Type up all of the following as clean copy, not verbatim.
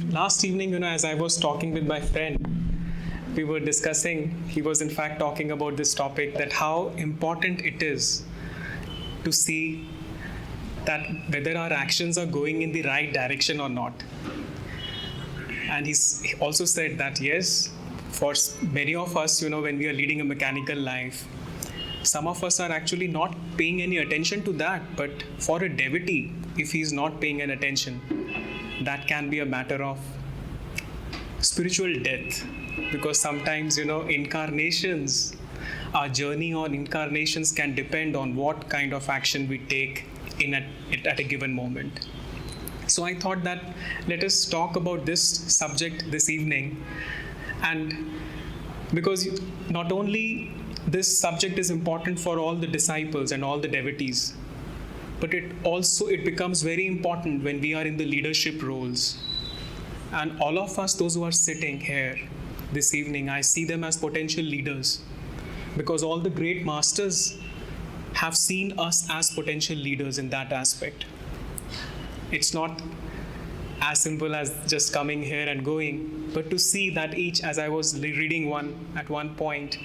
Last evening, as I was talking with my friend, we were discussing, he was in fact talking about this topic, that how important it is to see that whether our actions are going in the right direction or not. And he also said that yes, for many of us, when we are leading a mechanical life, some of us are actually not paying any attention to that. But for a devotee, if he is not paying an attention, that can be a matter of spiritual death. Because sometimes, incarnations, our journey on incarnations can depend on what kind of action we take at a given moment. So I thought that let us talk about this subject this evening. And because not only this subject is important for all the disciples and all the devotees, but it becomes very important when we are in the leadership roles. And all of us, those who are sitting here this evening, I see them as potential leaders, because all the great masters have seen us as potential leaders in that aspect. It's not as simple as just coming here and going, but to see that as I was reading at one point,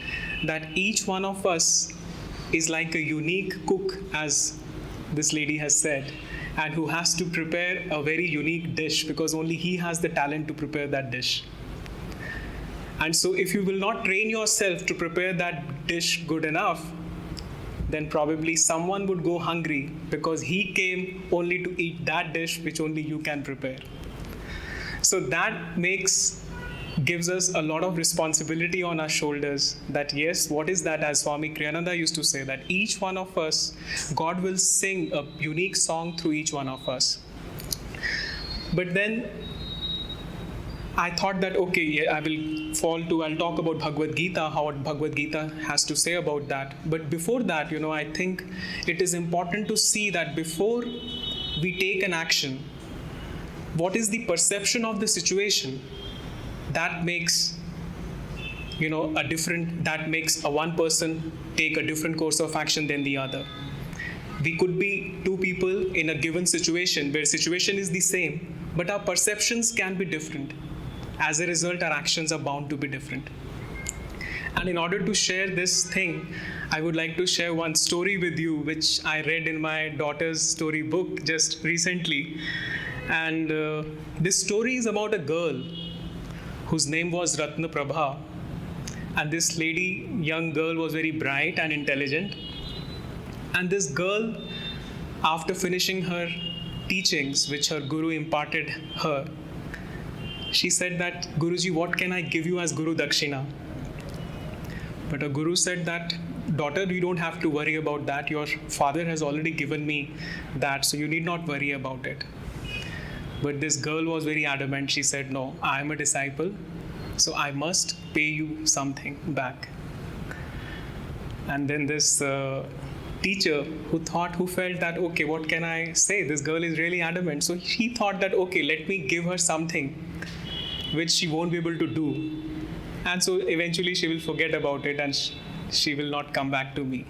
that each one of us is like a unique cook, as this lady has said, and who has to prepare a very unique dish, because only he has the talent to prepare that dish. And so if you will not train yourself to prepare that dish good enough, then probably someone would go hungry, because he came only to eat that dish which only you can prepare. So that gives us a lot of responsibility on our shoulders, that yes, what is that, as Swami Kriyananda used to say, that each one of us, God will sing a unique song through each one of us. But then I thought that, okay, I'll talk about Bhagavad Gita, how Bhagavad Gita has to say about that. But before that, I think it is important to see that before we take an action, what is the perception of the situation? That makes, that makes a one person take a different course of action than the other. We could be two people in a given situation where situation is the same, but our perceptions can be different. As a result, our actions are bound to be different. And in order to share this thing, I would like to share one story with you, which I read in my daughter's story book just recently. And this story is about a girl whose name was Ratna Prabha. And this young girl, was very bright and intelligent. And this girl, after finishing her teachings, which her guru imparted her, she said that, Guruji, what can I give you as Guru Dakshina? But her guru said that, daughter, you don't have to worry about that. Your father has already given me that, so you need not worry about it. But this girl was very adamant. She said, no, I am a disciple, so I must pay you something back. And then this teacher who felt that, okay, what can I say? This girl is really adamant. So he thought that, okay, let me give her something which she won't be able to do. And so eventually she will forget about it and she will not come back to me.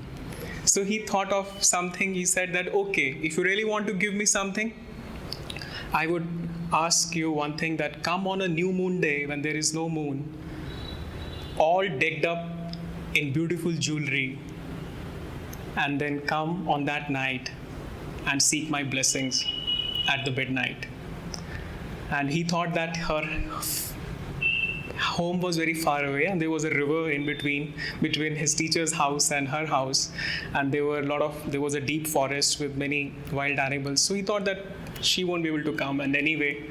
So he thought of something. He said that, okay, if you really want to give me something, I would ask you one thing, that come on a new moon day when there is no moon, all decked up in beautiful jewelry, and then come on that night and seek my blessings at the midnight. And he thought that her home was very far away, and there was a river in between his teacher's house and her house, and there was a deep forest with many wild animals. So he thought that she won't be able to come, and anyway,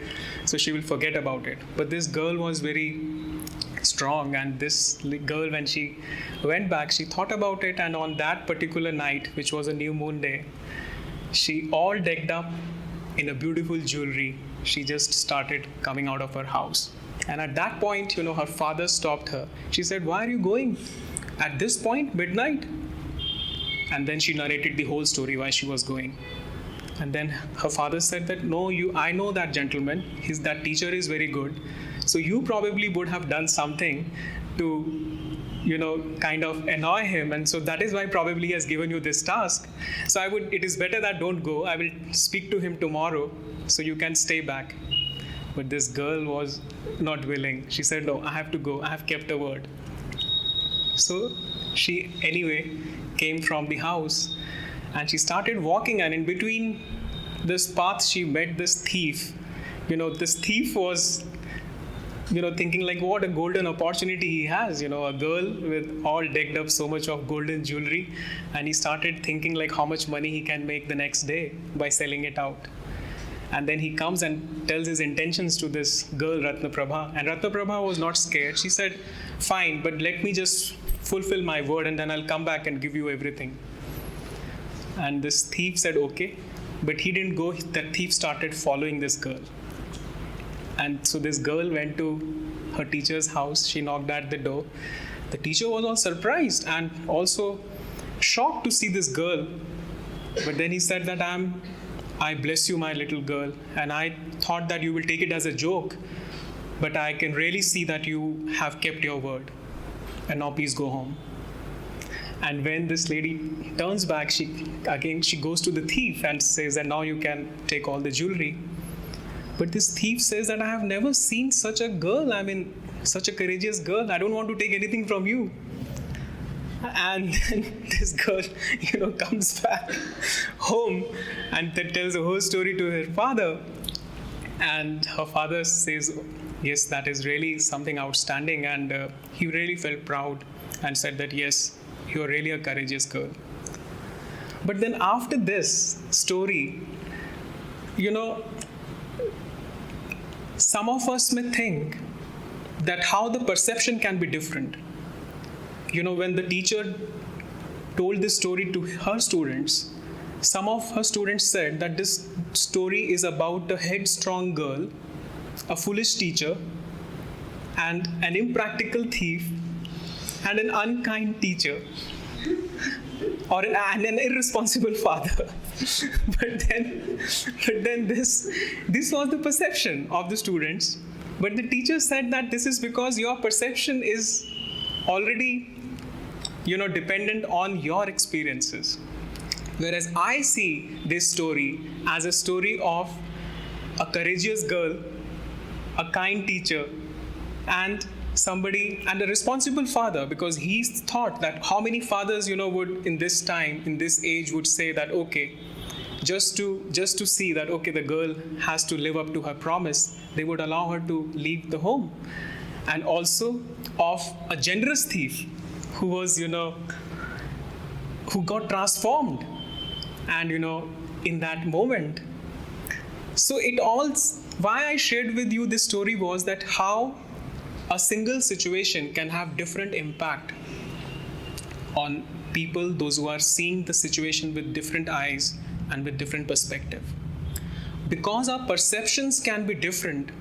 so she will forget about it. But this girl was very strong, and this girl, when she went back, she thought about it, and on that particular night, which was a new moon day, she, all decked up in a beautiful jewelry, she just started coming out of her house. And at that point, her father stopped her. She said, why are you going at this point, midnight? And then she narrated the whole story why she was going. And then her father said that, no, I know that gentleman, that teacher is very good. So you probably would have done something to, kind of annoy him. And so that is why probably he has given you this task. So it is better that don't go. I will speak to him tomorrow so you can stay back. But this girl was not willing. She said, no, I have to go. I have kept a word. So she anyway came from the house and she started walking, and in between this path she met this thief. This thief was thinking like what a golden opportunity he has, a girl with all decked up so much of golden jewelry, and he started thinking like how much money he can make the next day by selling it out. And then he comes and tells his intentions to this girl Ratnaprabha, and Ratnaprabha was not scared. She said, fine, but let me just fulfill my word and then I'll come back and give you everything. And this thief said okay, but he didn't go. That thief started following this girl. And so this girl went to her teacher's house. She knocked at the door. The teacher was all surprised and also shocked to see this girl. But then he said that I bless you, my little girl, and I thought that you will take it as a joke, but I can really see that you have kept your word. And now please go home. And when this lady turns back, she goes to the thief and says that now you can take all the jewelry. But this thief says that I have never seen such a girl. Such a courageous girl. I don't want to take anything from you. And then this girl, comes back home and tells the whole story to her father. And her father says, yes, that is really something outstanding. And he really felt proud and said that, yes, you are really a courageous girl. But then after this story, some of us may think that how the perception can be different. When the teacher told this story to her students, some of her students said that this story is about a headstrong girl, a foolish teacher, and an impractical thief, and an unkind teacher, or an irresponsible father. But then this was the perception of the students. But the teacher said that this is because your perception is already dependent on your experiences. Whereas I see this story as a story of a courageous girl, a kind teacher, and a responsible father, because he thought that how many fathers, would in this time, in this age, would say that, okay, just to see that, okay, the girl has to live up to her promise, they would allow her to leave the home. And also of a generous thief who was, who got transformed, and, in that moment. So why I shared with you this story was that how a single situation can have different impact on people, those who are seeing the situation with different eyes and with different perspective. Because our perceptions can be different,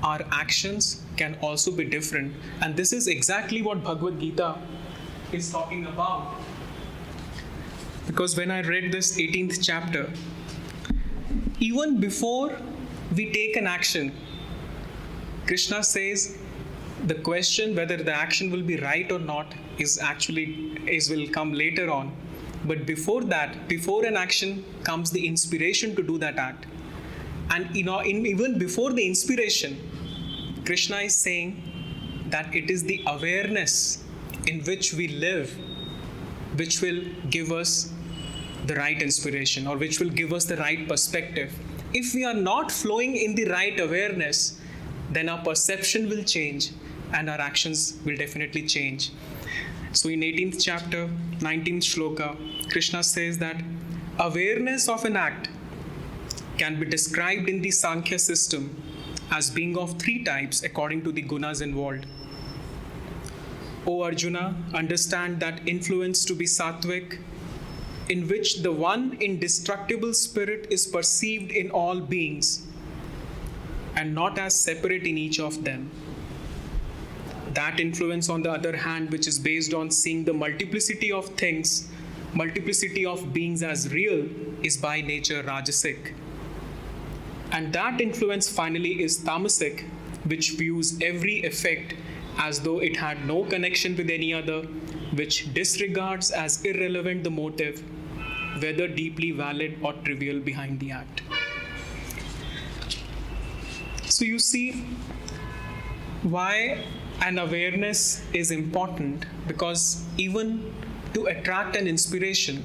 our actions can also be different. And this is exactly what Bhagavad Gita is talking about. Because when I read this 18th chapter, even before we take an action, Krishna says the question whether the action will be right or not will come later on. But before that, before an action comes the inspiration to do that act. And even before the inspiration, Krishna is saying that it is the awareness in which we live which will give us the right inspiration, or which will give us the right perspective. If we are not flowing in the right awareness, then our perception will change and our actions will definitely change. So in 18th chapter, 19th shloka, Krishna says that awareness of an act can be described in the Sankhya system as being of three types according to the gunas involved. O Arjuna, understand that influence to be sattvic, in which the one indestructible spirit is perceived in all beings and not as separate in each of them. That influence, on the other hand, which is based on seeing the multiplicity of things, multiplicity of beings as real, is by nature rajasic. And that influence finally is tamasic, which views every effect as though it had no connection with any other, which disregards as irrelevant the motive, whether deeply valid or trivial behind the act. So So you see why an awareness is important, because even to attract an inspiration,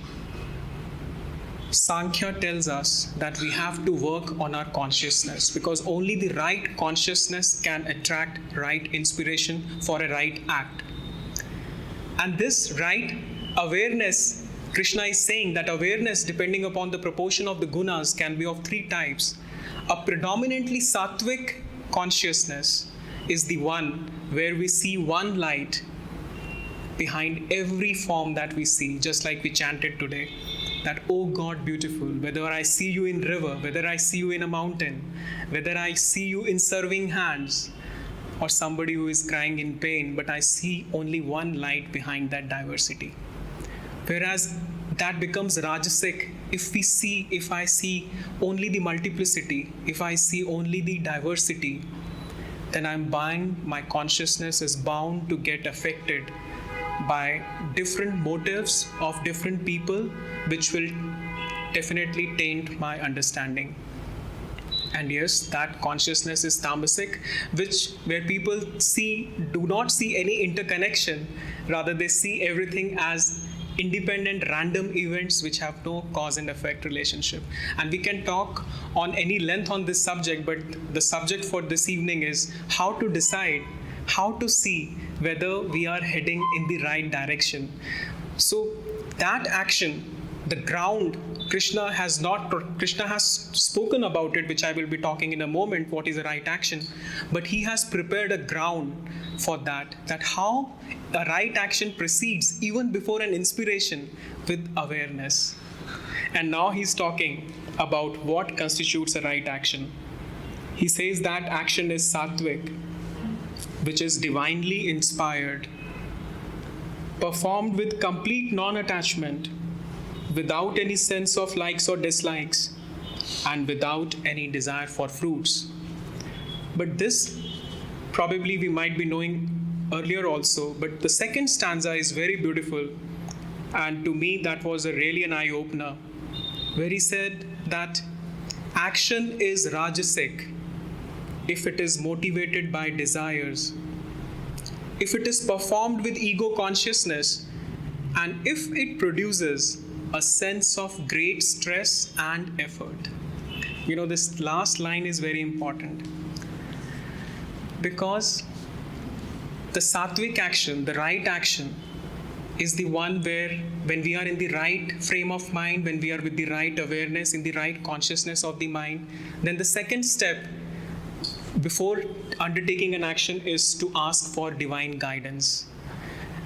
Sankhya tells us that we have to work on our consciousness, because only the right consciousness can attract right inspiration for a right act. And this right awareness, Krishna is saying that awareness, depending upon the proportion of the gunas, can be of three types. A predominantly sattvic consciousness is the one where we see one light behind every form that we see, just like we chanted today. That, oh God, beautiful, whether I see you in river, whether I see you in a mountain, whether I see you in serving hands, or somebody who is crying in pain, but I see only one light behind that diversity. Whereas that becomes rajasic if I see only the multiplicity, if I see only the diversity, then my consciousness is bound to get affected by different motives of different people, which will definitely taint my understanding. And yes, that consciousness is tamasic, where people do not see any interconnection, rather they see everything as independent random events which have no cause and effect relationship. And we can talk on any length on this subject, but the subject for this evening is how to decide, how to see whether we are heading in the right direction. So that action, the ground, Krishna has spoken about it, which I will be talking in a moment, what is the right action, but he has prepared a ground for that how a right action proceeds even before an inspiration, with awareness. And now he's talking about what constitutes a right action. He says that action is sattvic, which is divinely inspired, performed with complete non-attachment, without any sense of likes or dislikes, and without any desire for fruits. But this probably we might be knowing earlier also, but the second stanza is very beautiful, and to me that was really an eye-opener, where he said that action is rajasic if it is motivated by desires, if it is performed with ego consciousness, and if it produces a sense of great stress and effort. This last line is very important, because the sattvic action, the right action, is the one where when we are in the right frame of mind, when we are with the right awareness, in the right consciousness of the mind, then the second step before undertaking an action is to ask for divine guidance.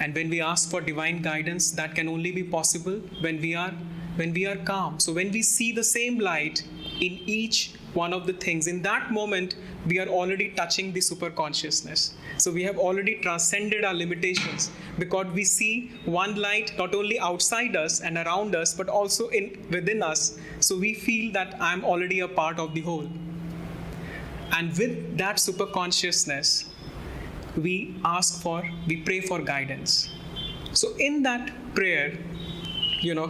And when we ask for divine guidance, that can only be possible when we are calm. So when we see the same light in each one of the things, in that moment we are already touching the super consciousness. So we have already transcended our limitations, because we see one light not only outside us and around us, but also within us. So we feel that I am already a part of the whole. And with that super consciousness, we pray for guidance. So in that prayer,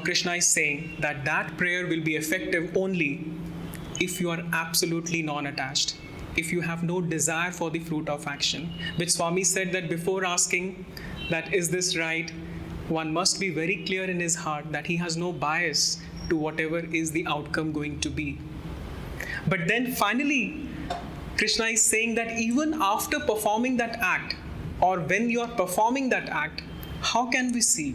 Krishna is saying that prayer will be effective only if you are absolutely non-attached, if you have no desire for the fruit of action. Which Swami said that before asking that is this right, one must be very clear in his heart that he has no bias to whatever is the outcome going to be. But then finally, Krishna is saying that even after performing that act, or when you are performing that act, how can we see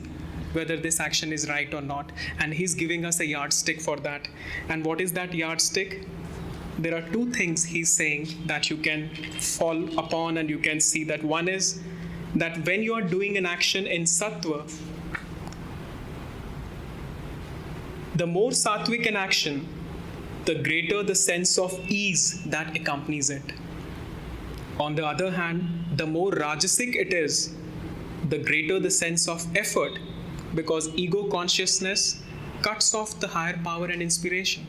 whether this action is right or not? And he's giving us a yardstick for that. And what is that yardstick? There are two things he's saying that you can fall upon and you can see. That one is that when you are doing an action in sattva, the more sattvic an action, the greater the sense of ease that accompanies it. On the other hand, the more rajasic it is, the greater the sense of effort, because ego consciousness cuts off the higher power and inspiration.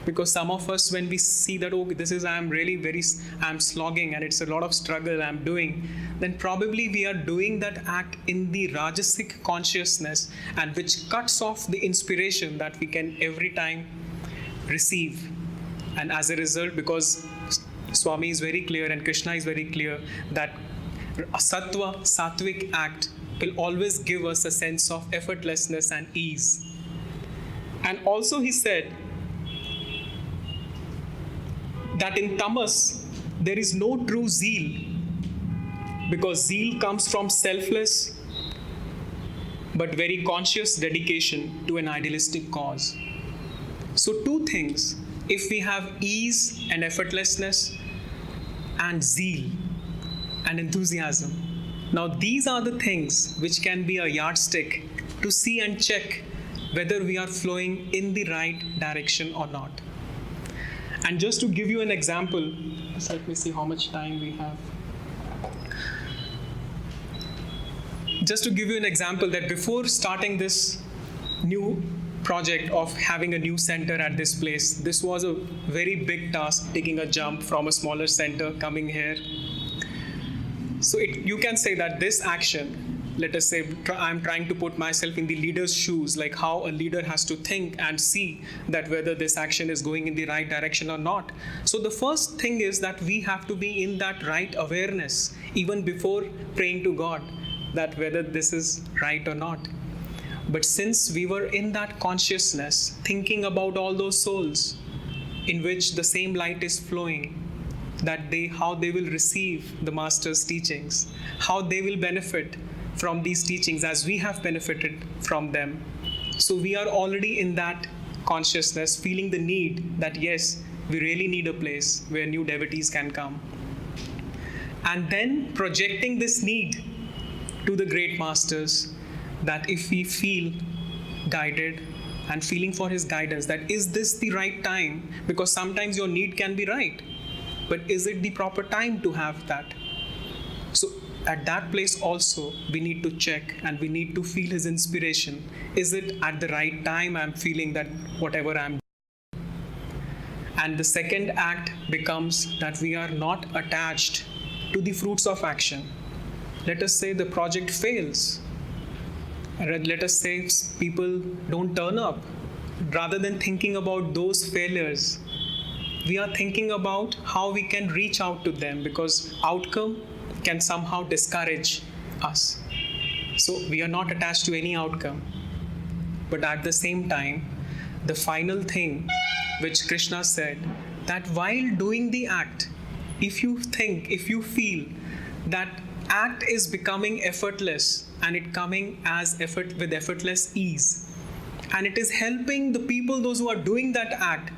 Because some of us, when we see that, I'm slogging and it's a lot of struggle I'm doing, then probably we are doing that act in the rajasic consciousness, and which cuts off the inspiration that we can every time receive. And as a result, because Swami is very clear and Krishna is very clear that a sattvic act will always give us a sense of effortlessness and ease. And also he said that in tamas there is no true zeal, because zeal comes from selfless but very conscious dedication to an idealistic cause. So two things: if we have ease and effortlessness and zeal and enthusiasm, now these are the things which can be a yardstick to see and check whether we are flowing in the right direction or not. And just to give you an example, so let me see how much time we have. Just to give you an example, that before starting this new project of having a new center at this place, this was a very big task, taking a jump from a smaller center, coming here. So you can say that this action, let us say I'm trying to put myself in the leader's shoes, like how a leader has to think and see that whether this action is going in the right direction or not. So the first thing is that we have to be in that right awareness even before praying to God, that whether this is right or not. But since we were in that consciousness, thinking about all those souls in which the same light is flowing, that how they will receive the Master's teachings, how they will benefit from these teachings as we have benefited from them. So we are already in that consciousness, feeling the need that yes, we really need a place where new devotees can come. And then projecting this need to the great Masters, that if we feel guided and feeling for his guidance, that is this the right time? Because sometimes your need can be right, but is it the proper time to have that? So at that place also, we need to check and we need to feel his inspiration. Is it at the right time I'm feeling that whatever I'm doing? And the second act becomes that we are not attached to the fruits of action. Let us say the project fails. Let us say people don't turn up. Rather than thinking about those failures, we are thinking about how we can reach out to them, because outcome can somehow discourage us. So we are not attached to any outcome. But at the same time, the final thing which Krishna said, that while doing the act, if you feel that act is becoming effortless and it coming as with effortless ease, and it is helping the people, those who are doing that act,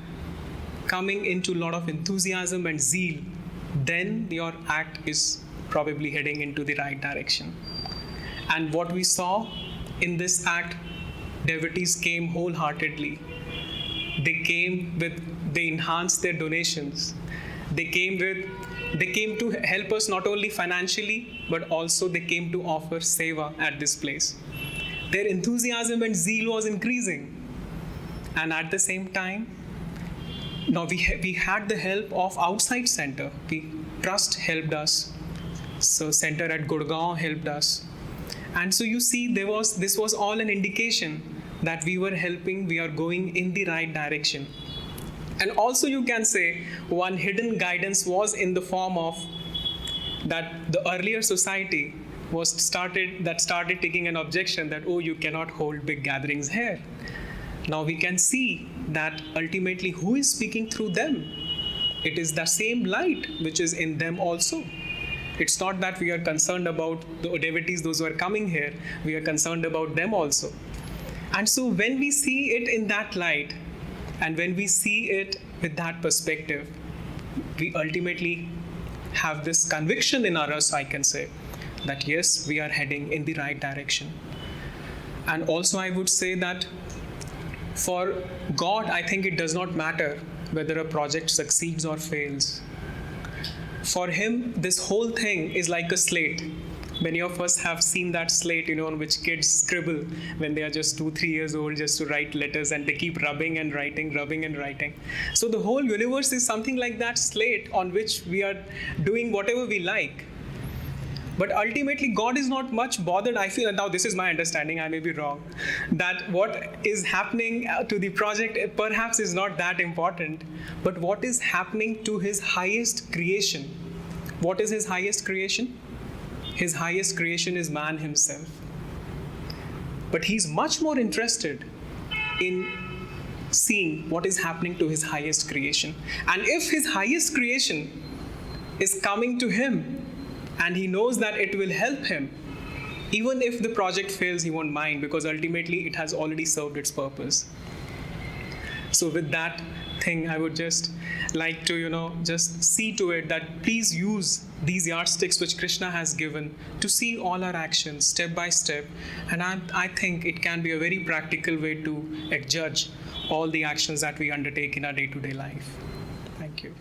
coming into a lot of enthusiasm and zeal, then your act is probably heading into the right direction. And what we saw in this act, devotees came wholeheartedly. They enhanced their donations. They came to help us not only financially, but also they came to offer seva at this place. Their enthusiasm and zeal was increasing. And at the same time, now we had the help of outside center. Trust helped us. So center at Gurgaon helped us. And so you see, this was all an indication that we are going in the right direction. And also you can say one hidden guidance was in the form of that the earlier society started taking an objection that, oh, you cannot hold big gatherings here. Now we can see that ultimately who is speaking through them? It is the same light which is in them also. It's not that we are concerned about the devotees, those who are coming here. We are concerned about them also. And so when we see it in that light, and when we see it with that perspective, we ultimately have this conviction in us, I can say, that yes, we are heading in the right direction. And also I would say that for God, I think it does not matter whether a project succeeds or fails. For him, this whole thing is like a slate. Many of us have seen that slate, on which kids scribble when they are just 2-3 years old, just to write letters, and they keep rubbing and writing. So the whole universe is something like that slate on which we are doing whatever we like. But ultimately, God is not much bothered. I feel, and now this is my understanding, I may be wrong, that what is happening to the project perhaps is not that important, but what is happening to his highest creation. What is his highest creation? His highest creation is man himself. But he's much more interested in seeing what is happening to his highest creation. And if his highest creation is coming to him and he knows that it will help him, even if the project fails, he won't mind, because ultimately it has already served its purpose. So with that thing, I would just like to, just see to it that please use these yardsticks which Krishna has given to see all our actions step by step. And I think it can be a very practical way to judge all the actions that we undertake in our day-to-day life. Thank you.